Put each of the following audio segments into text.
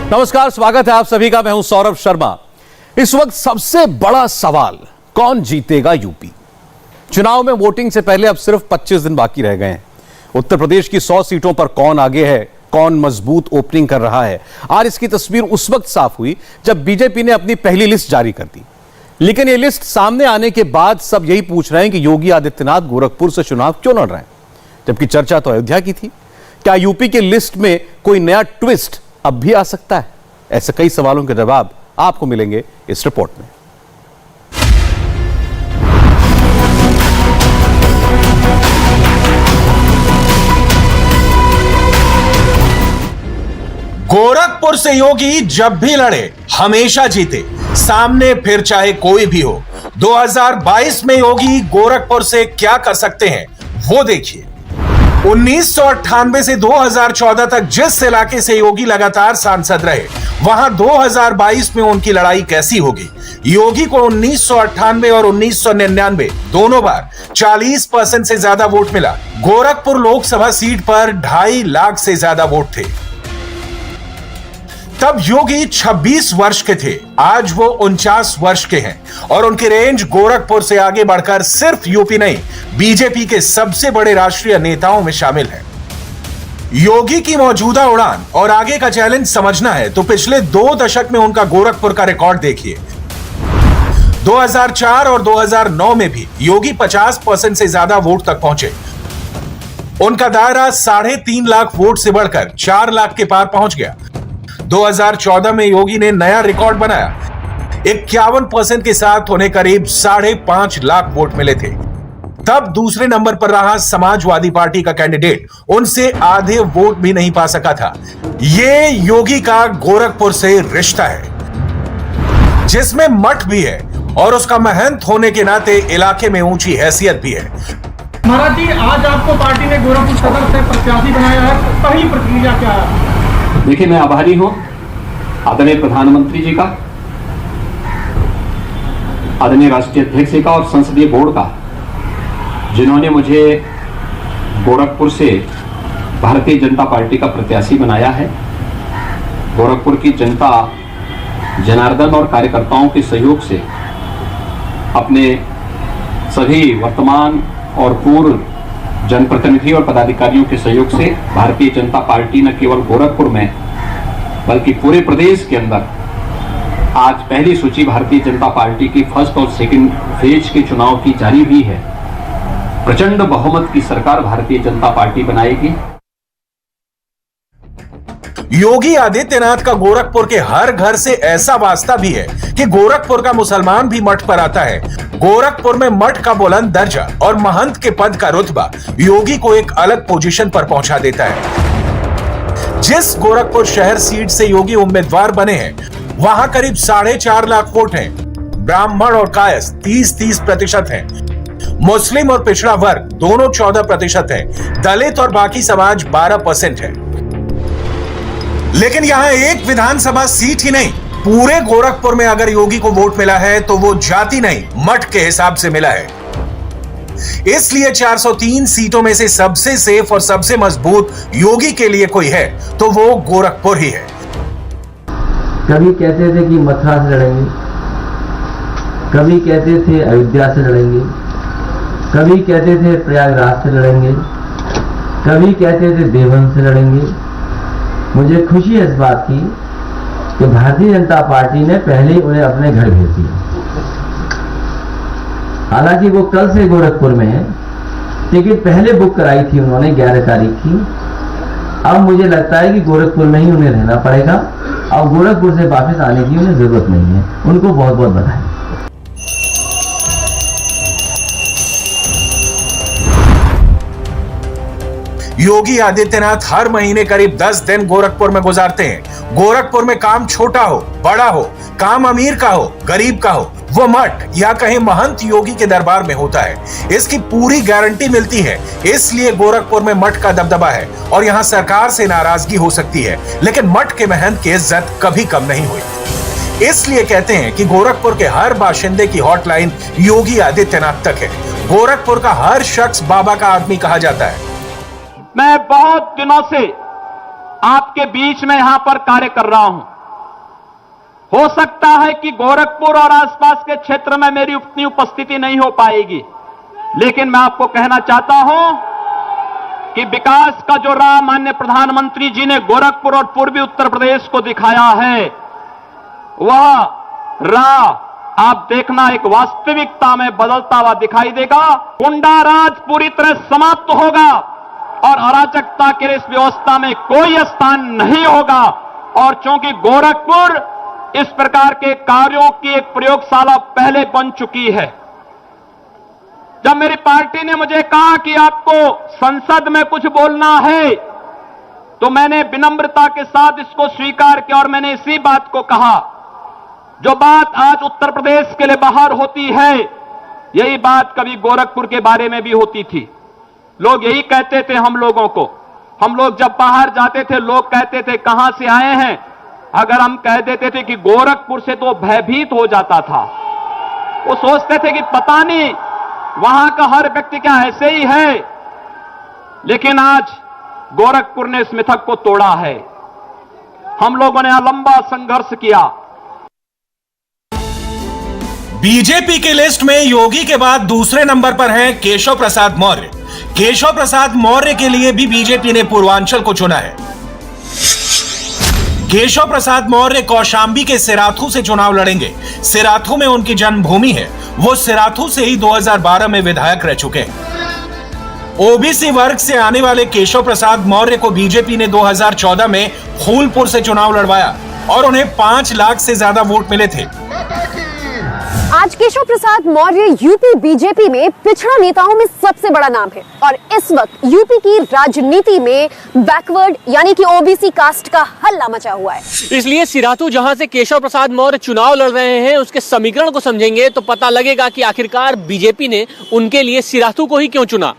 नमस्कार, स्वागत है आप सभी का। मैं हूं सौरभ शर्मा। इस वक्त सबसे बड़ा सवाल, कौन जीतेगा यूपी? चुनाव में वोटिंग से पहले अब सिर्फ 25 दिन बाकी रह गए हैं। उत्तर प्रदेश की 100 सीटों पर कौन आगे है, कौन मजबूत ओपनिंग कर रहा है, आज इसकी तस्वीर उस वक्त साफ हुई जब बीजेपी ने अपनी पहली लिस्ट जारी कर दी। लेकिन यह लिस्ट सामने आने के बाद सब यही पूछ रहे हैं कि योगी आदित्यनाथ गोरखपुर से चुनाव क्यों लड़ रहे हैं, जबकि चर्चा तो अयोध्या की थी। क्या यूपी की लिस्ट में कोई नया ट्विस्ट अब भी आ सकता है? ऐसे कई सवालों के जवाब आपको मिलेंगे इस रिपोर्ट में। गोरखपुर से योगी जब भी लड़े हमेशा जीते, सामने फिर चाहे कोई भी हो। 2022 में योगी गोरखपुर से क्या कर सकते हैं वो देखिए। 1998 से 2014 तक जिस इलाके से योगी लगातार सांसद रहे, वहां 2022 में उनकी लड़ाई कैसी होगी। योगी को 1998 और 1999 दोनों बार 40% से ज्यादा वोट मिला। गोरखपुर लोकसभा सीट पर 2.5 लाख से ज्यादा वोट थे। तब योगी 26 वर्ष के थे, आज वो 49 वर्ष के हैं और उनकी रेंज गोरखपुर से आगे बढ़कर सिर्फ यूपी नहीं, बीजेपी के सबसे बड़े राष्ट्रीय नेताओं में शामिल है। योगी की मौजूदा उड़ान और आगे का चैलेंज समझना है तो पिछले 2 दशक में उनका गोरखपुर का रिकॉर्ड देखिए। 2004 और 2009 में भी योगी 50% से ज्यादा वोट तक पहुंचे। उनका दायरा 3.5 लाख वोट से बढ़कर 4 लाख के पार पहुंच गया। 2014 में योगी ने नया रिकॉर्ड बनाया। 51% के साथ उन्हें करीब 5.5 लाख वोट मिले थे। तब दूसरे नंबर पर रहा समाजवादी पार्टी का कैंडिडेट, उनसे आधे वोट भी नहीं पा सका था। ये योगी का गोरखपुर से रिश्ता है जिसमें मठ भी है और उसका महंत होने के नाते इलाके में ऊंची हैसियत भी है। महाराज जी, आज आपको पार्टी ने गोरखपुर सदर से प्रत्याशी बनाया है, पहली प्रक्रिया क्या है? देखिए, मैं आभारी हूं आदरणीय प्रधानमंत्री जी का, आदरणीय राष्ट्रीय अध्यक्ष जी का और संसदीय बोर्ड का, जिन्होंने मुझे गोरखपुर से भारतीय जनता पार्टी का प्रत्याशी बनाया है। गोरखपुर की जनता जनार्दन और कार्यकर्ताओं के सहयोग से, अपने सभी वर्तमान और पूर्व जनप्रतिनिधि और पदाधिकारियों के सहयोग से भारतीय जनता पार्टी न केवल गोरखपुर में बल्कि पूरे प्रदेश के अंदर आज पहली सूची भारतीय जनता पार्टी की फर्स्ट और सेकंड फेज के चुनाव की जारी हुई है। प्रचंड बहुमत की सरकार भारतीय जनता पार्टी बनाएगी। योगी आदित्यनाथ का गोरखपुर के हर घर से ऐसा वास्ता भी है कि गोरखपुर का मुसलमान भी मठ पर आता है। गोरखपुर में मठ का बुलंद दर्जा और महंत के पद का रुतबा योगी को एक अलग पोजीशन पर पहुंचा देता है। जिस गोरखपुर शहर सीट से योगी उम्मीदवार बने हैं, वहां करीब 4.5 लाख वोट हैं। ब्राह्मण और कायस्थ 30% हैं। मुस्लिम और पिछड़ा वर्ग दोनों 14% हैं। दलित और बाकी समाज 12% है। लेकिन यहां एक विधानसभा सीट ही नहीं, पूरे गोरखपुर में अगर योगी को वोट मिला है तो वो जाति नहीं, मठ के हिसाब से मिला है। इसलिए 403 सीटों में से सबसे सेफ और सबसे मजबूत योगी के लिए कोई है तो वो गोरखपुर ही है। कभी कहते थे कि मथुरा से लड़ेंगे, कभी कहते थे अयोध्या से लड़ेंगे, कभी कहते थे प्रयागराज से लड़ेंगे, कभी कहते थे देवबंद से लड़ेंगे। मुझे खुशी है इस बात की कि भारतीय जनता पार्टी ने पहले ही उन्हें अपने घर भेज दिया। हालांकि वो कल से गोरखपुर में है, टिकट पहले बुक कराई थी उन्होंने 11 तारीख की। अब मुझे लगता है कि गोरखपुर में ही उन्हें रहना पड़ेगा और गोरखपुर से वापस आने की उन्हें जरूरत नहीं है। उनको बहुत बहुत बधाई। योगी आदित्यनाथ हर महीने करीब 10 दिन गोरखपुर में गुजारते हैं। गोरखपुर में काम छोटा हो बड़ा हो, काम अमीर का हो गरीब का हो, वो मठ या कहीं महंत योगी के दरबार में होता है। इसकी पूरी गारंटी मिलती है। इसलिए गोरखपुर में मठ का दबदबा है और यहाँ सरकार से नाराजगी हो सकती है, लेकिन मठ के महंत की इज्जत कभी कम नहीं हुई। इसलिए कहते हैं कि गोरखपुर के हर बाशिंदे की हॉटलाइन योगी आदित्यनाथ तक है। गोरखपुर का हर शख्स बाबा का आदमी कहा जाता है। मैं बहुत दिनों से आपके बीच में यहां पर कार्य कर रहा हूं। हो सकता है कि गोरखपुर और आसपास के क्षेत्र में मेरी उतनी उपस्थिति नहीं हो पाएगी, लेकिन मैं आपको कहना चाहता हूं कि विकास का जो राह माननीय प्रधानमंत्री जी ने गोरखपुर और पूर्वी उत्तर प्रदेश को दिखाया है, वह राह आप देखना एक वास्तविकता में बदलता हुआ दिखाई देगा। गुंडा राज पूरी तरह समाप्त होगा और अराजकता के इस व्यवस्था में कोई स्थान नहीं होगा। और चूंकि गोरखपुर इस प्रकार के कार्यों की एक प्रयोगशाला पहले बन चुकी है, जब मेरी पार्टी ने मुझे कहा कि आपको संसद में कुछ बोलना है, तो मैंने विनम्रता के साथ इसको स्वीकार किया और मैंने इसी बात को कहा। जो बात आज उत्तर प्रदेश के लिए बाहर होती है, यही बात कभी गोरखपुर के बारे में भी होती थी। लोग यही कहते थे हम लोगों को, हम लोग जब बाहर जाते थे लोग कहते थे कहां से आए हैं। अगर हम कह देते थे कि गोरखपुर से, तो भयभीत हो जाता था। वो सोचते थे कि पता नहीं वहां का हर व्यक्ति क्या ऐसे ही है। लेकिन आज गोरखपुर ने इस मिथक को तोड़ा है। हम लोगों ने लंबा संघर्ष किया। बीजेपी की लिस्ट में योगी के बाद दूसरे नंबर पर हैं केशव प्रसाद मौर्य। केशव प्रसाद मौर्य के लिए भी बीजेपी ने पूर्वांचल को चुना है। केशव प्रसाद मौर्य कौशांबी के सिराथू से चुनाव लड़ेंगे। सिराथू में उनकी जन्मभूमि है। वो सिराथू से ही 2012 में विधायक रह चुके हैं। ओबीसी वर्ग से आने वाले केशव प्रसाद मौर्य को बीजेपी ने 2014 में फूलपुर से चुनाव लड़वाया और उन्हें 5 लाख से ज्यादा वोट मिले थे। आज केशव प्रसाद मौर्य यूपी बीजेपी में पिछड़ा नेताओं में सबसे बड़ा नाम है और इस वक्त यूपी की राजनीति में बैकवर्ड यानी कि ओबीसी कास्ट का हल्ला मचा हुआ है। इसलिए सिराथू जहां से केशव प्रसाद मौर्य चुनाव लड़ रहे हैं, उसके समीकरण को समझेंगे तो पता लगेगा कि आखिरकार बीजेपी ने उनके लिए सिराथू को ही क्यों चुना।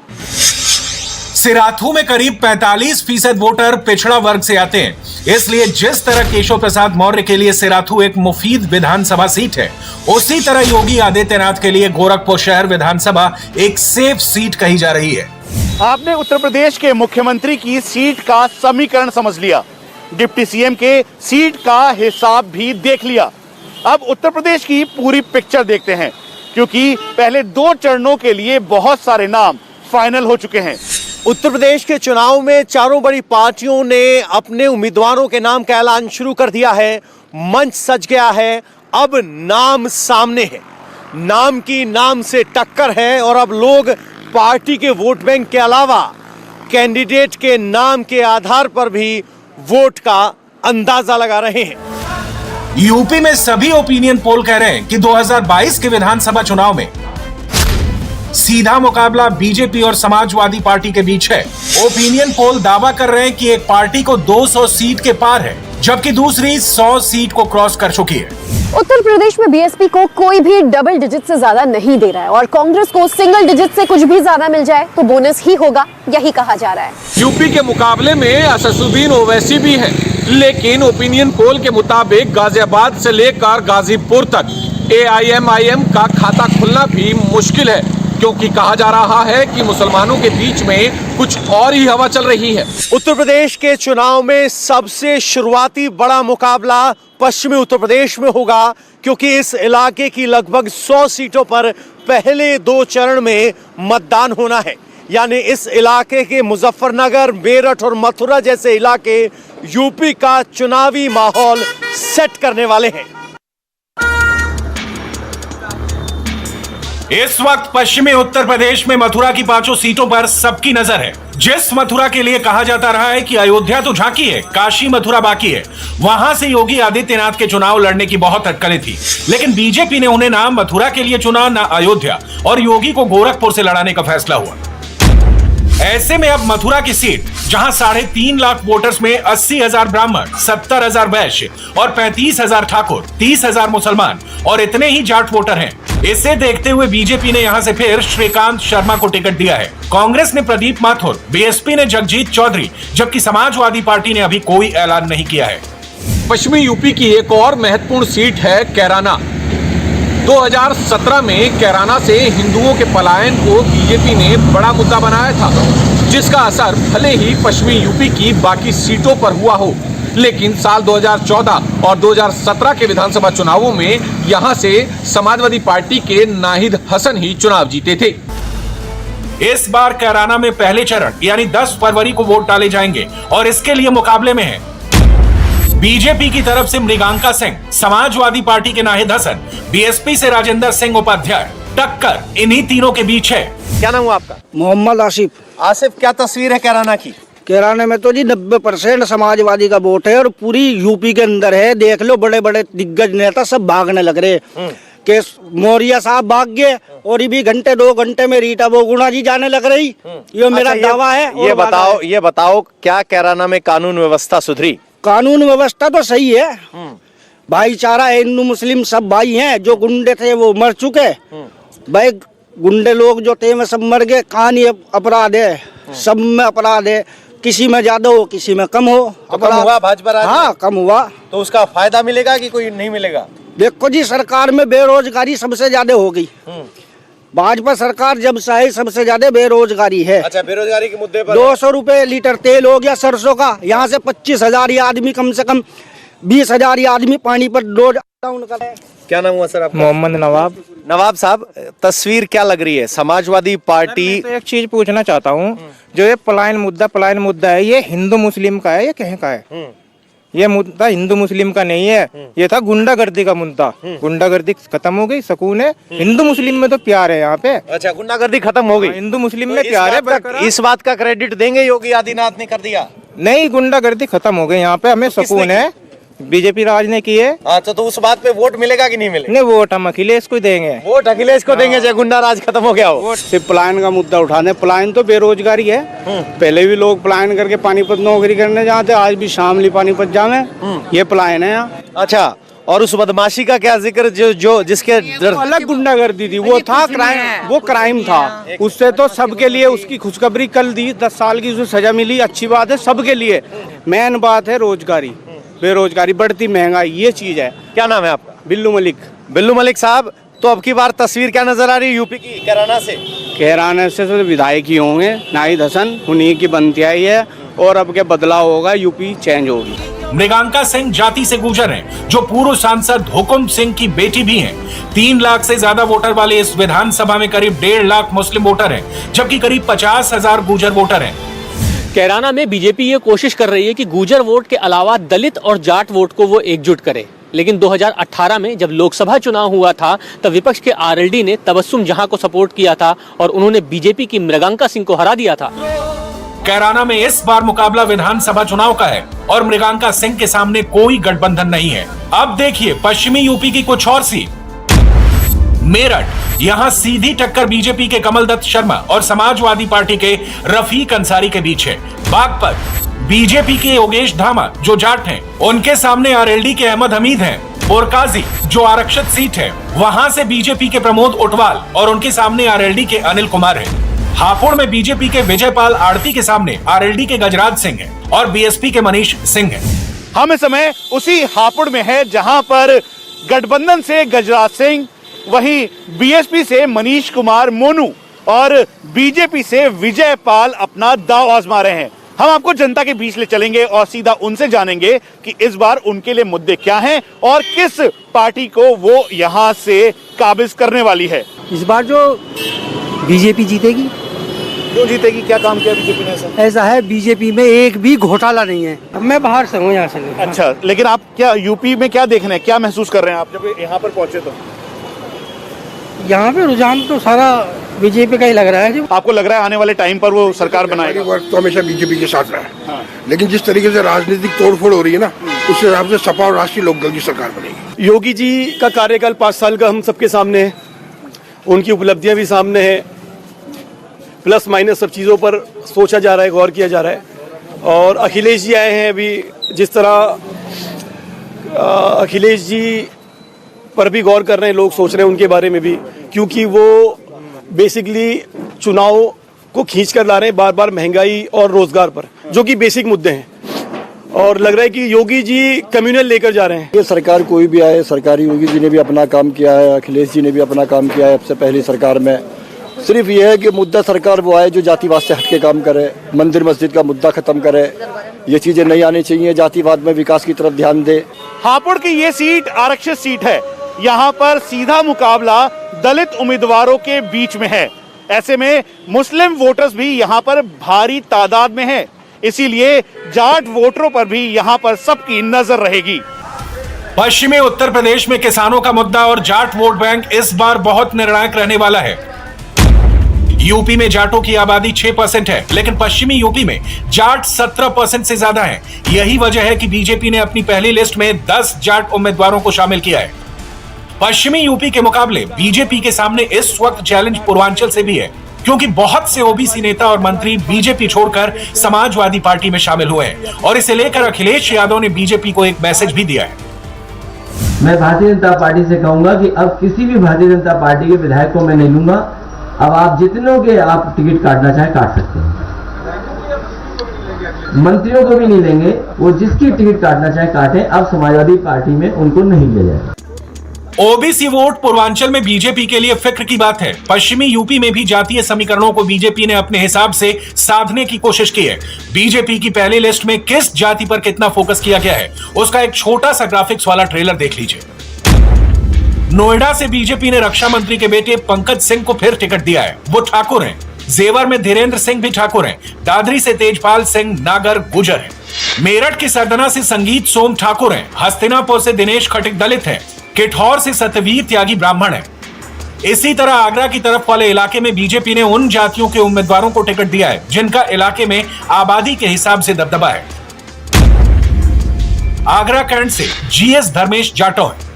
सिराथू में करीब 45% वोटर पिछड़ा वर्ग से आते हैं, इसलिए जिस तरह केशव प्रसाद मौर्य के लिए सिराथू एक मुफीद विधानसभा सीट है, उसी तरह योगी आदित्यनाथ के लिए गोरखपुर शहर विधानसभा एक सेफ सीट कही जा रही है। आपने उत्तर प्रदेश के मुख्यमंत्री की सीट का समीकरण समझ लिया, डिप्टी सीएम के सीट का हिसाब भी देख लिया। अब उत्तर प्रदेश की पूरी पिक्चर देखते हैं, क्योंकि पहले 2 चरणों के लिए बहुत सारे नाम फाइनल हो चुके हैं। उत्तर प्रदेश के चुनाव में चारों बड़ी पार्टियों ने अपने उम्मीदवारों के नाम का ऐलान शुरू कर दिया है। मंच सज गया है, अब नाम सामने है, नाम की नाम से टक्कर है और अब लोग पार्टी के वोट बैंक के अलावा कैंडिडेट के नाम के आधार पर भी वोट का अंदाजा लगा रहे हैं। यूपी में सभी ओपिनियन पोल कह रहे हैं कि 2022 के विधानसभा चुनाव में सीधा मुकाबला बीजेपी और समाजवादी पार्टी के बीच है। ओपिनियन पोल दावा कर रहे हैं कि एक पार्टी को 200 सीट के पार है, जबकि दूसरी 100 सीट को क्रॉस कर चुकी है। उत्तर प्रदेश में बीएसपी को कोई भी डबल डिजिट से ज्यादा नहीं दे रहा है और कांग्रेस को सिंगल डिजिट से कुछ भी ज्यादा मिल जाए तो बोनस ही होगा, यही कहा जा रहा है। यूपी के मुकाबले में असदुद्दीन ओवैसी भी है, लेकिन ओपिनियन पोल के मुताबिक गाजियाबाद से लेकर गाजीपुर तक AIMIM का खाता खुलना भी मुश्किल है, क्योंकि कहा जा रहा है कि मुसलमानों के बीच में कुछ और ही हवा चल रही है। उत्तर प्रदेश के चुनाव में सबसे शुरुआती बड़ा मुकाबला पश्चिमी उत्तर प्रदेश में होगा, क्योंकि इस इलाके की लगभग 100 सीटों पर पहले 2 चरण में मतदान होना है। यानी इस इलाके के मुजफ्फरनगर, मेरठ और मथुरा जैसे इलाके यूपी का चुनावी माहौल सेट करने वाले हैं। इस वक्त पश्चिमी उत्तर प्रदेश में मथुरा की 5 सीटों पर सबकी नजर है। जिस मथुरा के लिए कहा जाता रहा है कि अयोध्या तो झांकी है, काशी मथुरा बाकी है, वहां से योगी आदित्यनाथ के चुनाव लड़ने की बहुत अटकलें थी, लेकिन बीजेपी ने उन्हें ना मथुरा के लिए चुना ना अयोध्या, और योगी को गोरखपुर से लड़ाने का फैसला हुआ। ऐसे में अब मथुरा की सीट, जहां 3.5 लाख वोटर्स में 80,000 ब्राह्मण, 70,000 वैश्य और 35,000 ठाकुर, 30,000 मुसलमान और इतने ही जाट वोटर हैं। इसे देखते हुए बीजेपी ने यहां से फिर श्रीकांत शर्मा को टिकट दिया है। कांग्रेस ने प्रदीप माथुर, बीएसपी ने जगजीत चौधरी, जबकि समाजवादी पार्टी ने अभी कोई ऐलान नहीं किया है। पश्चिमी यूपी की एक और महत्वपूर्ण सीट है कैराना। 2017 में कैराना से हिंदुओं के पलायन को बीजेपी ने बड़ा मुद्दा बनाया था, जिसका असर भले ही पश्चिमी यूपी की बाकी सीटों पर हुआ हो, लेकिन साल 2014 और 2017 के विधानसभा चुनावों में यहां से समाजवादी पार्टी के नाहिद हसन ही चुनाव जीते थे। इस बार कैराना में पहले चरण यानी 10 फरवरी को वोट डाले जाएंगे और इसके लिए मुकाबले में है बीजेपी की तरफ से मृगांका सिंह, समाजवादी पार्टी के नाहिद हसन, बीएसपी से राजेंद्र सिंह उपाध्याय। टक्कर इन्हीं तीनों के बीच है। क्या नाम हुआ आपका? मोहम्मद आसिफ। आसिफ, क्या तस्वीर है कैराना की? कैराना में तो जी 90% समाजवादी का वोट है और पूरी यूपी के अंदर है। देख लो, बड़े बड़े दिग्गज नेता सब भागने लग रहे कि मौर्य साहब भाग गए और ये भी घंटे 2 घंटे में रीटा बोगुणा जी जाने लग रही। ये मेरा दावा है। ये बताओ क्या कैराना में कानून व्यवस्था सुधरी? कानून व्यवस्था तो सही है, भाईचारा है, हिंदू मुस्लिम सब भाई हैं। जो गुंडे थे वो मर चुके भाई, गुंडे लोग जो थे वो सब मर गए। कहानी अपराध है, सब में अपराध है, किसी में ज्यादा हो किसी में कम हो। तो कम हुआ भाजपा राज में? हाँ, कम हुआ। तो उसका फायदा मिलेगा कि कोई नहीं मिलेगा? देखो जी, सरकार में बेरोजगारी सबसे ज्यादा हो गई। भाजपा सरकार जब से आई सबसे ज्यादा बेरोजगारी है। अच्छा, बेरोजगारी के मुद्दे पर 200 रुपए लीटर तेल हो गया सरसों का। यहाँ से 25,000 आदमी, कम से कम 20,000 आदमी पानी पर रोज डाउन कर रहे हैं। क्या नाम हुआ सर आपका? मोहम्मद नवाब। नवाब साहब, तस्वीर क्या लग रही है? समाजवादी पार्टी। तो एक चीज पूछना चाहता हूँ, जो ये पलायन मुद्दा है, ये हिंदू मुस्लिम का है या कहीं का है? ये मुद्दा हिंदू मुस्लिम का नहीं है, ये था गुंडागर्दी का मुद्दा। गुंडागर्दी खत्म हो गई, सुकून है। हिंदू मुस्लिम में तो प्यार है यहाँ पे। अच्छा, गुंडागर्दी खत्म हो गई, हिंदू मुस्लिम में प्यार है। इस बात का क्रेडिट देंगे योगी आदित्यनाथ ने कर दिया? नहीं, गुंडागर्दी खत्म हो गई यहाँ पे, हमें सुकून है। बीजेपी राज ने की है। अच्छा, तो उस बात पे वोट मिलेगा कि नहीं मिलेगा? नहीं, वोट हम अखिलेश को देंगे। वोट अखिलेश को देंगे चाहे गुंडा राज खत्म हो गया हो। सिर्फ पलायन का मुद्दा उठाने, पलायन तो बेरोजगारी है। पहले भी लोग पलायन करके पानीपत नौकरी करने जाते, आज भी शामली पानीपत जावे, ये पलायन है यहाँ। अच्छा, और उस बदमाशी का क्या जिक्र जो जिसके अलग गुंडागर्दी थी, वो था क्राइम, वो क्राइम था। उससे तो सबके लिए उसकी खुशखबरी कल दी, 10 साल की उसे सजा मिली, अच्छी बात है सबके लिए। मेन बात है रोजगारी, बेरोजगारी, बढ़ती महंगाई, ये चीज है। क्या नाम है आपका? बिल्लू मलिक। बिल्लू मलिक साहब, तो अब की बार तस्वीर क्या नजर आ रही है यूपी की कैराना से? कैराना से तो विधायक ही होंगे नाहिद हसन, उन्हीं की बनती आई है और अब के बदलाव होगा, यूपी चेंज होगी। मृगांका सिंह जाति से गुजर हैं, जो पूर्व सांसद हुकुम सिंह की बेटी भी हैं। 3 लाख से ज्यादा वोटर वाले इस विधानसभा में करीब 1.5 लाख मुस्लिम वोटर हैं, जबकि करीब 50,000 गुर्जर वोटर हैं। कैराना में बीजेपी ये कोशिश कर रही है कि गुर्जर वोट के अलावा दलित और जाट वोट को वो एकजुट करे, लेकिन 2018 में जब लोकसभा चुनाव हुआ था तब विपक्ष के आरएलडी ने तबस्सुम जहां को सपोर्ट किया था और उन्होंने बीजेपी की मृगांका सिंह को हरा दिया था। कैराना में इस बार मुकाबला विधानसभा चुनाव का है और मृगांका सिंह के सामने कोई गठबंधन नहीं है। अब देखिए पश्चिमी यूपी की कुछ और सीट। मेरठ, यहां सीधी टक्कर बीजेपी के कमलदत्त शर्मा और समाजवादी पार्टी के रफीक अंसारी के बीच है। बागपत, बीजेपी के योगेश धामा जो जाट हैं, उनके सामने आरएलडी के अहमद हमीद हैं। बोरकाजी जो आरक्षित सीट है, वहां से बीजेपी के प्रमोद उटवाल और उनके सामने आरएलडी के अनिल कुमार है। हापुड़ में बीजेपी के विजयपाल आरती के सामने आरएलडी के गजराज सिंह है और बीएसपी के मनीष सिंह है। हम इस समय उसी हापुड़ में है जहां पर गठबंधन से गजराज सिंह, वहीं बीएसपी से मनीष कुमार मोनू और बीजेपी से विजयपाल अपना दांव आजमा रहे हैं। हम आपको जनता के बीच ले चलेंगे और सीधा उनसे जानेंगे कि इस बार उनके लिए मुद्दे क्या हैं और किस पार्टी को वो यहां से काबिज करने वाली है। इस बार जो बीजेपी जीतेगी। क्यों जीतेगी? क्या काम किया बीजेपी ने? ऐसा है, बीजेपी में एक भी घोटाला नहीं है। अब मैं बाहर से हूँ, यहाँ से। अच्छा, लेकिन आप क्या यूपी में क्या देख रहे हैं, क्या महसूस कर रहे हैं आप जब यहाँ पर पहुंचे? तो यहाँ पे रुझान तो सारा बीजेपी का ही लग रहा है। आपको लग रहा है आने वाले टाइम पर वो सरकार बनाएगी? वर्ग तो हमेशा बीजेपी के साथ रहा है। हाँ। लेकिन जिस तरीके से राजनीतिक तोड़फोड़ हो रही है ना, उस हिसाब से सपा और राष्ट्रीय लोकदल की सरकार बनेगी। योगी जी का कार्यकाल 5 साल का हम सबके सामने है, उनकी उपलब्धियां भी सामने है, प्लस माइनस सब चीज़ों पर सोचा जा रहा है, गौर किया जा रहा है। और अखिलेश जी आए हैं अभी, जिस तरह अखिलेश जी पर भी गौर कर रहे हैं लोग, सोच रहे हैं उनके बारे में भी, क्योंकि वो बेसिकली चुनाव को खींच कर ला रहे हैं बार बार महंगाई और रोजगार पर, जो कि बेसिक मुद्दे हैं। और लग रहा है कि योगी जी कम्युनल लेकर जा रहे हैं। ये सरकार कोई भी आए, सरकारी योगी जी ने भी अपना काम किया है, अखिलेश जी ने भी अपना काम किया है सबसे पहली सरकार में, सिर्फ ये है कि मुद्दा सरकार वो आए जो जातिवाद से हटके काम करे, मंदिर मस्जिद का मुद्दा खत्म करे, ये चीजें नहीं आनी चाहिए, जातिवाद में विकास की तरफ ध्यान दे। हापुड़ की ये सीट आरक्षित सीट है, यहाँ पर सीधा मुकाबला दलित उम्मीदवारों के बीच में है। ऐसे में मुस्लिम वोटर्स भी यहाँ पर भारी तादाद में हैं, इसीलिए जाट वोटरों पर भी यहाँ पर सबकी नजर रहेगी। पश्चिमी उत्तर प्रदेश में किसानों का मुद्दा और जाट वोट बैंक इस बार बहुत निर्णायक रहने वाला है। यूपी में जाटों की आबादी 6% है, लेकिन पश्चिमी यूपी में जाट 17% से ज्यादा है। यही वजह है कि बीजेपी ने अपनी पहली लिस्ट में 10 जाट उम्मीदवारों को शामिल किया है। पश्चिमी यूपी के मुकाबले बीजेपी के सामने इस वक्त चैलेंज पूर्वांचल से भी है, क्योंकि बहुत से ओबीसी नेता और मंत्री बीजेपी छोड़कर समाजवादी पार्टी में शामिल हुए हैं और इसे लेकर अखिलेश यादव ने बीजेपी को एक मैसेज भी दिया है। मैं भारतीय जनता पार्टी से कहूंगा कि अब किसी भी भारतीय जनता पार्टी के विधायक को मैं नहीं लूंगा। अब आप जितनों के आप टिकट काटना चाहे काट सकते हैं, मंत्रियों को भी नहीं लेंगे, वो जिसकी टिकट काटना चाहे काटें। अब समाजवादी पार्टी में उनको नहीं ले जाए। ओबीसी वोट पूर्वांचल में बीजेपी के लिए फिक्र की बात है। पश्चिमी यूपी में भी जातीय समीकरणों को बीजेपी ने अपने हिसाब से साधने की कोशिश की है। बीजेपी की पहली लिस्ट में किस जाति पर कितना फोकस किया गया है, उसका एक छोटा सा ग्राफिक्स वाला ट्रेलर देख लीजिए। नोएडा से बीजेपी ने रक्षा मंत्री के बेटे पंकज सिंह को फिर टिकट दिया है। वो ठाकुर हैं। जेवर में धीरेन्द्र सिंह भी ठाकुर हैं। दादरी से तेजपाल सिंह नागर गुजर हैं। मेरठ की सरदना से संगीत सोम ठाकुर हैं। हस्तिनापुर से दिनेश खटिक दलित हैं। किठौर से सत्यवीर त्यागी ब्राह्मण है। इसी तरह आगरा की तरफ वाले इलाके में बीजेपी ने उन जातियों के उम्मीदवारों को टिकट दिया है जिनका इलाके में आबादी के हिसाब से दबदबा है। आगरा कैंट से जीएस धर्मेश जाटो है।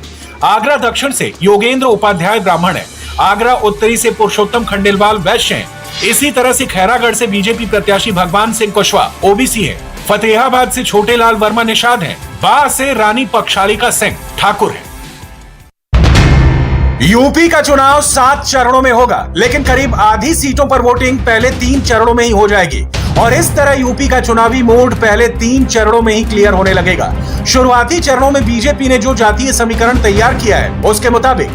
आगरा दक्षिण से योगेंद्र उपाध्याय ब्राह्मण है। आगरा उत्तरी से पुरुषोत्तम खंडेलवाल वैश्य हैं। इसी तरह से खैरागढ़ से बीजेपी प्रत्याशी भगवान सिंह कुशवाहा ओबीसी है। फतेहाबाद से छोटेलाल वर्मा निषाद हैं। बा से रानी पक्षालिका सिंह ठाकुर है। यूपी का चुनाव 7 चरणों में होगा, लेकिन करीब आधी सीटों पर वोटिंग पहले 3 चरणों में ही हो जाएगी और इस तरह यूपी का चुनावी मोड पहले 3 चरणों में ही क्लियर होने लगेगा। शुरुआती चरणों में बीजेपी ने जो जातीय समीकरण तैयार किया है उसके मुताबिक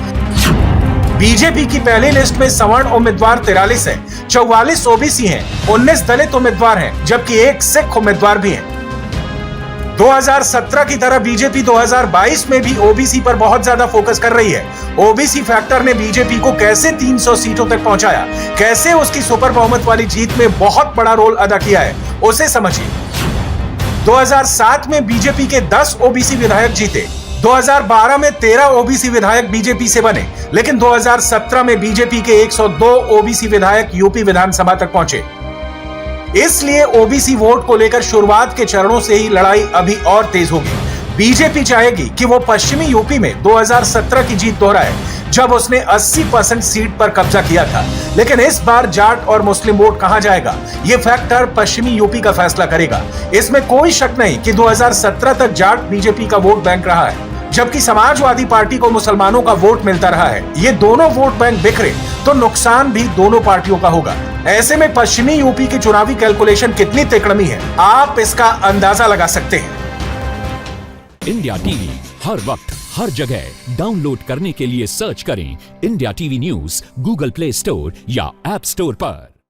बीजेपी की पहली लिस्ट में सवर्ण उम्मीदवार 43 है, 44 ओबीसी हैं, 19 दलित उम्मीदवार हैं, जबकि 1 सिख उम्मीदवार भी हैं। 2017 की तरह बीजेपी 2022 में भी ओबीसी पर बहुत ज्यादा फोकस कर रही है। ओबीसी फैक्टर ने बीजेपी को कैसे 300 सीटों तक पहुंचाया, कैसे उसकी सुपर बहुमत वाली जीत में बहुत बड़ा रोल अदा किया है, उसे समझिए। 2007 में बीजेपी के 10 ओबीसी विधायक जीते। 2012 में 13 ओबीसी विधायक बीजेपी से बने, लेकिन 2017 में बीजेपी के 102 ओबीसी विधायक यूपी विधानसभा तक पहुंचे। इसलिए ओबीसी वोट को लेकर शुरुआत के चरणों से ही लड़ाई अभी और तेज होगी। बीजेपी चाहेगी कि वो पश्चिमी यूपी में 2017 की जीत दोहराए, जब उसने 80% सीट पर कब्जा किया था। लेकिन इस बार जाट और मुस्लिम वोट कहां जाएगा, ये फैक्टर पश्चिमी यूपी का फैसला करेगा। इसमें कोई शक नहीं कि 2017 तक जाट बीजेपी का वोट बैंक रहा है, जबकि समाजवादी पार्टी को मुसलमानों का वोट मिलता रहा है। ये दोनों वोट बैंक बिखरे तो नुकसान भी दोनों पार्टियों का होगा। ऐसे में पश्चिमी यूपी की चुनावी कैलकुलेशन कितनी तिकड़मी है, आप इसका अंदाजा लगा सकते हैं। इंडिया टीवी हर वक्त हर जगह डाउनलोड करने के लिए सर्च करें India TV news Google play store या ऐप स्टोर पर।